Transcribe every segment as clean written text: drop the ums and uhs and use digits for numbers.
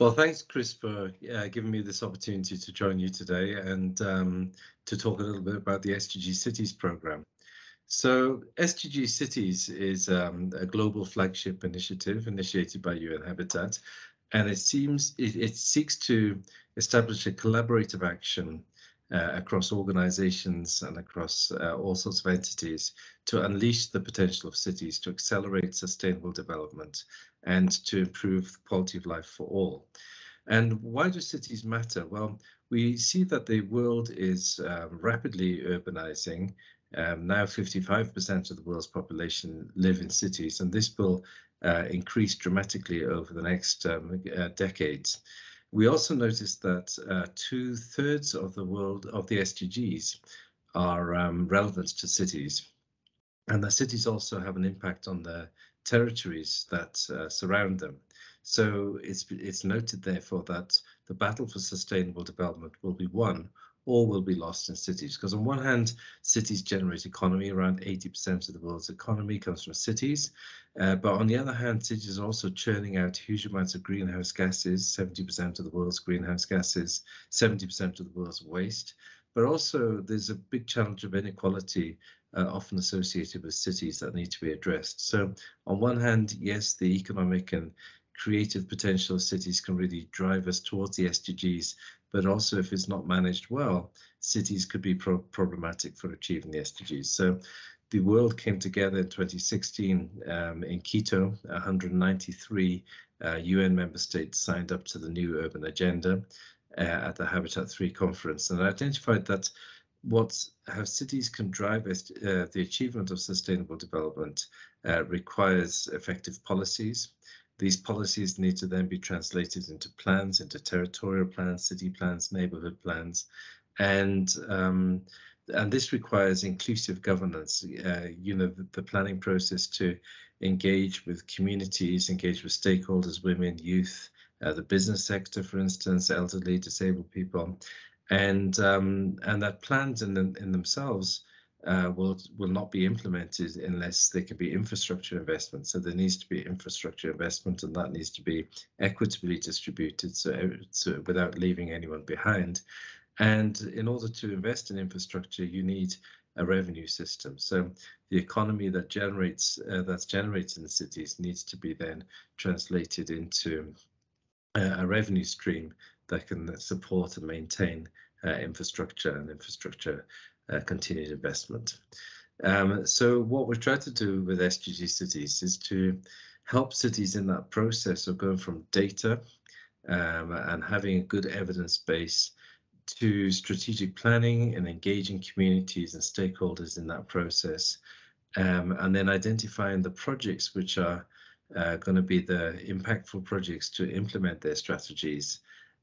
Well, thanks, Chris, for giving me this opportunity to join you today and to talk a little bit about the SDG Cities program. So SDG Cities is a global flagship initiative initiated by UN Habitat, and it seeks to establish a collaborative action across organizations and across all sorts of entities to unleash the potential of cities to accelerate sustainable development and to improve the quality of life for all. And why do cities matter? Well, we see that the world is rapidly urbanizing. Now 55% of the world's population live in cities, and this will increase dramatically over the next decades. We also noticed that 2/3 of the world of the SDGs are relevant to cities, and the cities also have an impact on the territories that surround them. So it's noted, therefore, that the battle for sustainable development will be won or will be lost in cities. Because on one hand, cities generate economy. Around 80% of the world's economy comes from cities. But on the other hand, cities are also churning out huge amounts of greenhouse gases, 70% of the world's greenhouse gases, 70% of the world's waste. But also there's a big challenge of inequality often associated with cities that need to be addressed. So on one hand, yes, the economic and creative potential of cities can really drive us towards the SDGs, but also if it's not managed well, cities could be problematic for achieving the SDGs. So the world came together in 2016 in Quito. 193 UN member states signed up to the new urban agenda at the Habitat 3 conference, and identified that how cities can drive the achievement of sustainable development requires effective policies. These policies need to then be translated into plans, into territorial plans, city plans, neighborhood plans, and this requires inclusive governance. The planning process to engage with communities, engage with stakeholders, women, youth, the business sector, for instance, elderly, disabled people, and that plans in themselves will not be implemented unless there can be infrastructure investment. So there needs to be infrastructure investment, and that needs to be equitably distributed, so without leaving anyone behind. And in order to invest in infrastructure, you need a revenue system. So the economy that's generated in the cities needs to be then translated into a revenue stream that can support and maintain infrastructure and infrastructure continued investment. So what we're trying to do with SDG Cities is to help cities in that process of going from data and having a good evidence base to strategic planning and engaging communities and stakeholders in that process, and then identifying the projects which are going to be the impactful projects to implement their strategies,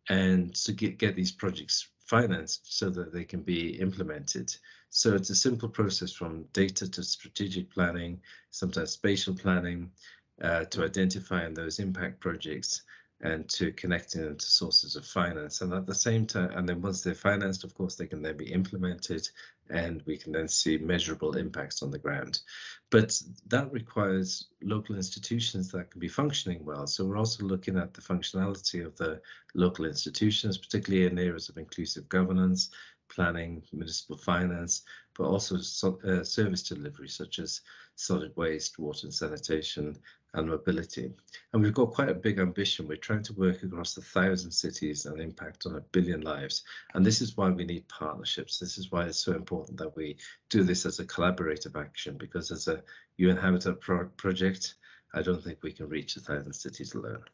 and to get these projects financed so that they can be implemented. So it's a simple process from data to strategic planning, sometimes spatial planning, to identifying those impact projects and to connecting them to sources of finance. And at the same time, and then once they're financed, of course, they can then be implemented, and we can then see measurable impacts on the ground. But that requires local institutions that can be functioning well. So we're also looking at the functionality of the local institutions, particularly in areas of inclusive governance, planning, municipal finance, but also service delivery, such as solid waste, water and sanitation, and mobility. And we've got quite a big ambition. We're trying to work across 1,000 cities and impact on 1 billion lives. And this is why we need partnerships. This is why it's so important that we do this as a collaborative action, because as a UN Habitat project, I don't think we can reach 1,000 cities alone.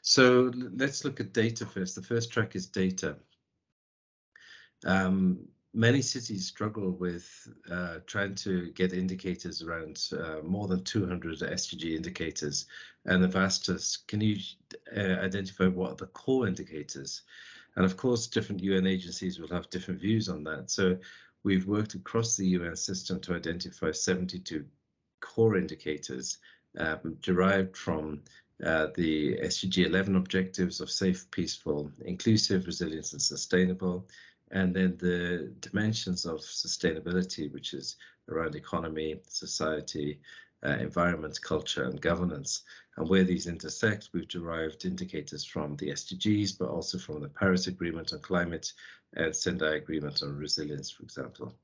So let's look at data first. The first track is data. Many cities struggle with trying to get indicators around more than 200 SDG indicators, and have asked us, can you identify what are the core indicators? And of course, different UN agencies will have different views on that. So we've worked across the UN system to identify 72 core indicators derived from the SDG 11 objectives of safe, peaceful, inclusive, resilient, and sustainable. And then the dimensions of sustainability, which is around economy, society, environment, culture, and governance. And where these intersect, we've derived indicators from the SDGs, but also from the Paris Agreement on Climate and Sendai Agreement on Resilience, for example.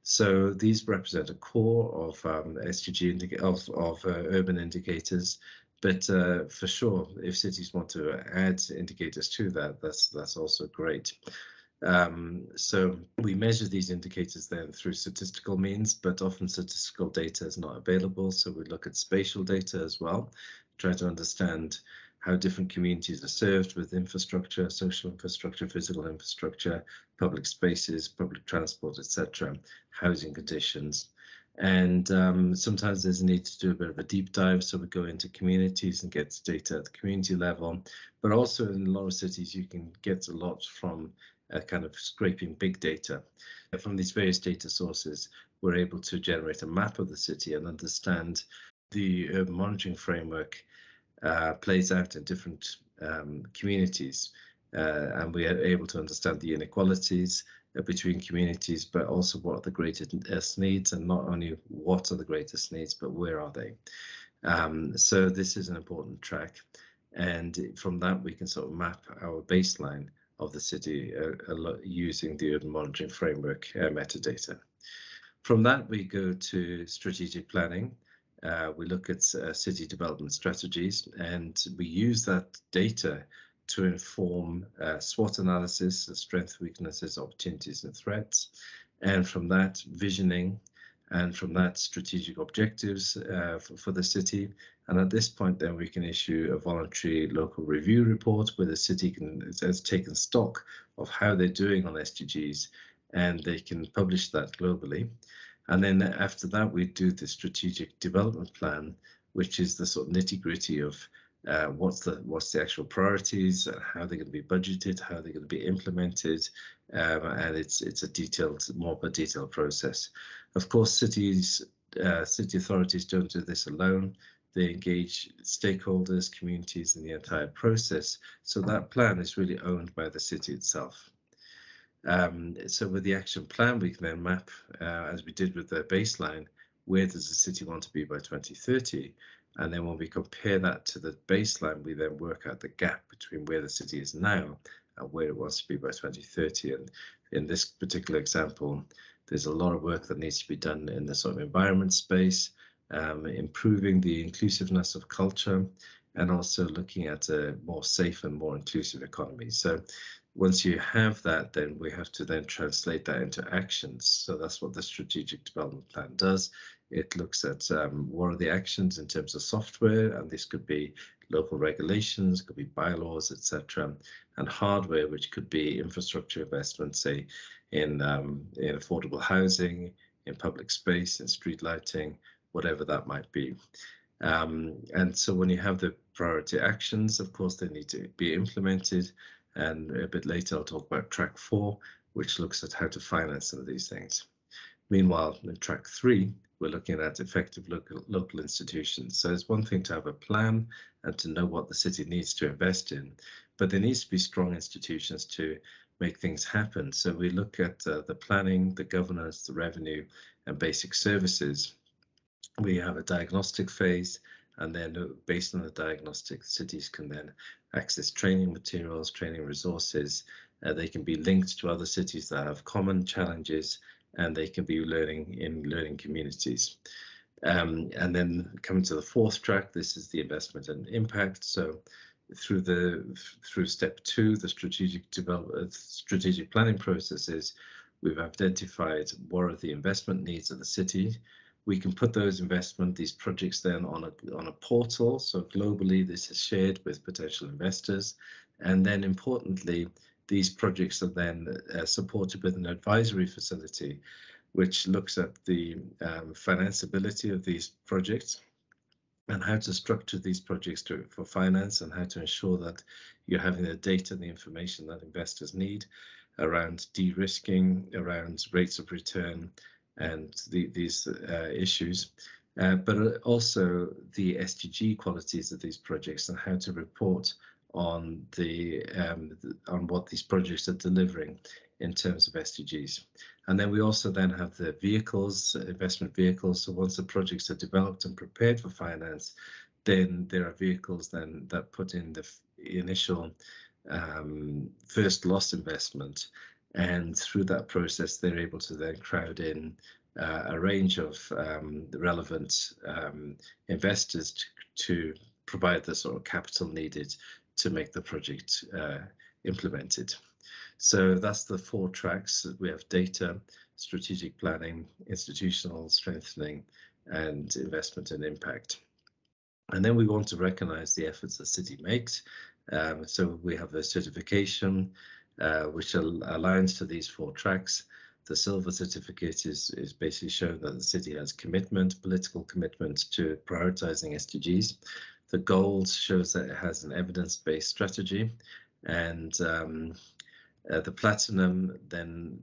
So these represent a core of SDG urban indicators. But for sure, if cities want to add indicators to that, that's also great. So we measure these indicators then through statistical means, but often statistical data is not available. So we look at spatial data as well, try to understand how different communities are served with infrastructure, social infrastructure, physical infrastructure, public spaces, public transport, etc., housing conditions. And sometimes there's a need to do a bit of a deep dive, so we go into communities and get data at the community level. But also in a lot of cities, you can get a lot from kind of scraping big data. From these various data sources, we're able to generate a map of the city and understand the urban monitoring framework plays out in different communities. And we are able to understand the inequalities between communities, but also what are the greatest needs, and not only what are the greatest needs, but where are they. So this is an important track. And from that, we can sort of map our baseline of the city using the urban monitoring framework metadata. From that, we go to strategic planning. We look at city development strategies, and we use that data to inform SWOT analysis, strengths, weaknesses, opportunities, and threats. And from that, visioning, and from that, strategic objectives for the city. And at this point, then we can issue a voluntary local review report where the city has taken stock of how they're doing on SDGs, and they can publish that globally. And then after that, we do the strategic development plan, which is the sort of nitty-gritty of what's the actual priorities, how they're going to be budgeted, how they're going to be implemented, and it's a more detailed process. Of course, city authorities don't do this alone. They engage stakeholders, communities in the entire process. So that plan is really owned by the city itself. So with the action plan, we can then map, as we did with the baseline, where does the city want to be by 2030? And then when we compare that to the baseline, we then work out the gap between where the city is now and where it wants to be by 2030. And in this particular example, there's a lot of work that needs to be done in the sort of environment space, improving the inclusiveness of culture, and also looking at a more safe and more inclusive economy. So once you have that, then we have to then translate that into actions. So that's what the strategic development plan does. It looks at what are the actions in terms of software, and this could be local regulations, could be bylaws, etc., and hardware, which could be infrastructure investments, say in affordable housing, in public space, in street lighting, whatever that might be. And so when you have the priority actions, of course, they need to be implemented. And a bit later, I'll talk about track 4, which looks at how to finance some of these things. Meanwhile, in track 3, we're looking at effective local institutions. So it's one thing to have a plan and to know what the city needs to invest in, but there needs to be strong institutions to make things happen. So we look at the planning, the governance, the revenue, and basic services. We have a diagnostic phase, and then based on the diagnostic, cities can then access training materials, training resources. They can be linked to other cities that have common challenges, and they can be learning in learning communities. And then coming to the 4th track, this is the investment and impact. So through step 2, the strategic planning processes, we've identified what are the investment needs of the city. We can put these projects then on a portal. So globally, this is shared with potential investors. And then importantly, these projects are then supported with an advisory facility, which looks at the financeability of these projects and how to structure these projects for finance, and how to ensure that you're having the data and the information that investors need around de-risking, around rates of return, and these issues, but also the SDG qualities of these projects and how to report on what these projects are delivering in terms of SDGs. And then we also then have the vehicles, investment vehicles. So once the projects are developed and prepared for finance, then there are vehicles then that put in the initial first loss investment. And through that process, they're able to then crowd in a range of relevant investors to provide the sort of capital needed to make the project implemented. So that's the 4 tracks. We have data, strategic planning, institutional strengthening, and investment and impact. And then we want to recognize the efforts the city makes. So we have a certification which aligns to these 4 tracks. The silver certificate is basically showing that the city has commitment, political commitment to prioritizing SDGs. The gold shows that it has an evidence-based strategy, and the platinum then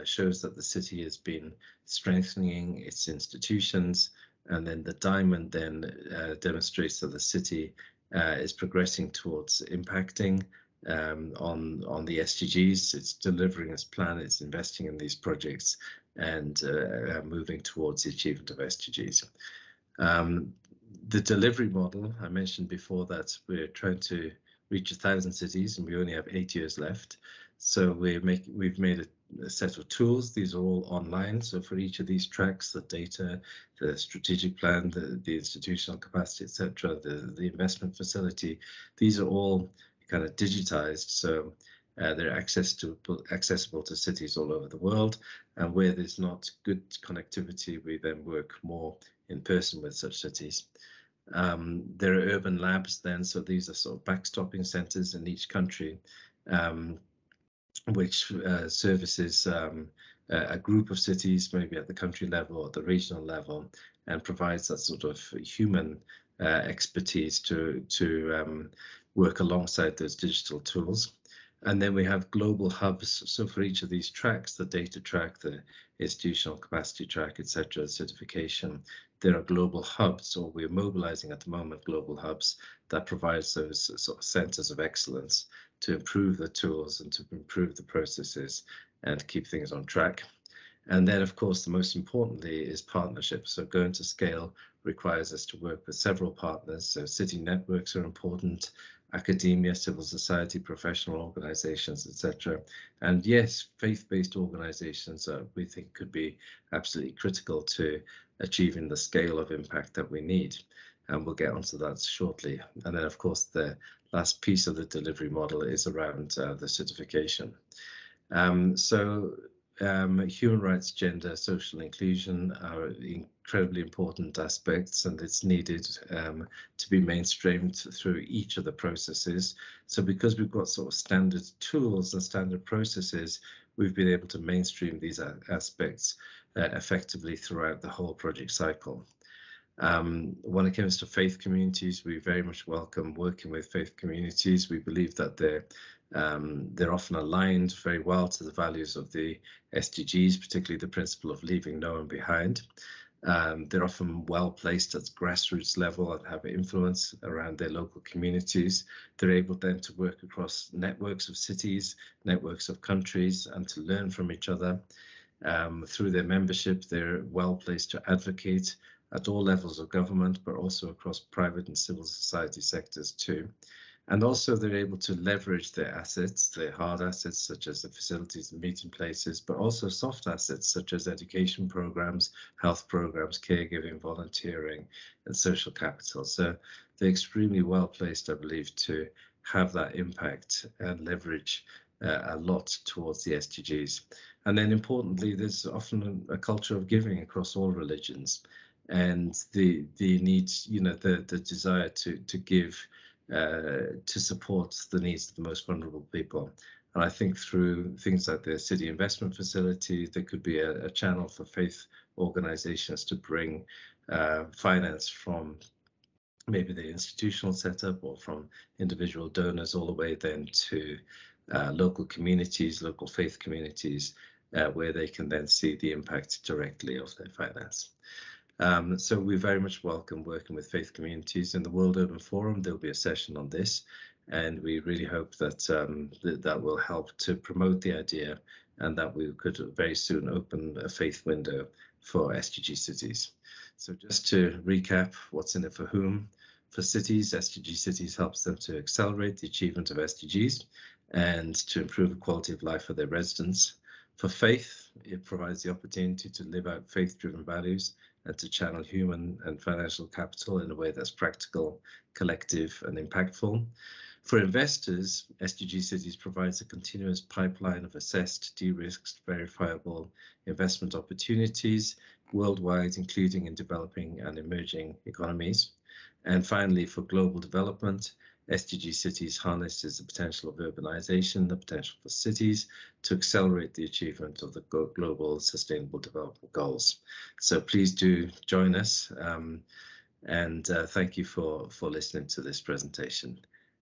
shows that the city has been strengthening its institutions, and then the diamond then demonstrates that the city is progressing towards impacting on the SDGs. It's delivering its plan, it's investing in these projects, and moving towards the achievement of SDGs. The delivery model, I mentioned before that we're trying to reach 1,000 cities and we only have 8 years left. So we've made a set of tools. These are all online. So for each of these tracks, the data, the strategic plan, the institutional capacity, etc., the investment facility, these are all kind of digitized. So they're accessible to cities all over the world. And where there's not good connectivity, we then work more in person with such cities. There are urban labs then, so these are sort of backstopping centers in each country, which services a group of cities, maybe at the country level or the regional level, and provides that sort of human expertise to work alongside those digital tools. And then we have global hubs. So for each of these tracks, the data track, the institutional capacity track, etc., certification, there are global hubs, or we're mobilizing at the moment global hubs that provides those sort of centers of excellence to improve the tools and to improve the processes and keep things on track. And then, of course, the most importantly is partnerships. So going to scale requires us to work with several partners. So city networks are important, academia, civil society, professional organizations, etc. And yes, faith-based organizations we think could be absolutely critical to achieving the scale of impact that we need. And we'll get onto that shortly. And then, of course, the last piece of the delivery model is around the certification. Human rights, gender, social inclusion are incredibly important aspects, and it's needed to be mainstreamed through each of the processes. So because we've got sort of standard tools and standard processes, we've been able to mainstream these aspects effectively throughout the whole project cycle. When it comes to faith communities, we very much welcome working with faith communities. We believe that they're often aligned very well to the values of the SDGs, particularly the principle of leaving no one behind. They're often well placed at grassroots level and have influence around their local communities. They're able then to work across networks of cities, networks of countries, and to learn from each other. Through their membership, they're well placed to advocate at all levels of government, but also across private and civil society sectors too. And also they're able to leverage their assets, their hard assets, such as the facilities and meeting places, but also soft assets, such as education programs, health programs, caregiving, volunteering, and social capital. So they're extremely well placed, I believe, to have that impact and leverage a lot towards the SDGs. And then importantly, there's often a culture of giving across all religions, and the need, the desire to give to support the needs of the most vulnerable people. And I think through things like the city investment facility, there could be a channel for faith organizations to bring finance from maybe the institutional setup or from individual donors all the way then to local communities, local faith communities, where they can then see the impact directly of their finance. So we very much welcome working with faith communities. In the World Urban Forum, there'll be a session on this, and we really hope that that will help to promote the idea and that we could very soon open a faith window for SDG cities. So just to recap, what's in it for whom? For cities, SDG Cities helps them to accelerate the achievement of SDGs and to improve the quality of life for their residents. For faith, it provides the opportunity to live out faith-driven values and to channel human and financial capital in a way that's practical, collective, and impactful. For investors, SDG Cities provides a continuous pipeline of assessed, de-risked, verifiable investment opportunities worldwide, including in developing and emerging economies. And finally, for global development, SDG Cities harnesses the potential of urbanization, the potential for cities to accelerate the achievement of the global sustainable development goals. So please do join us, and thank you for listening to this presentation.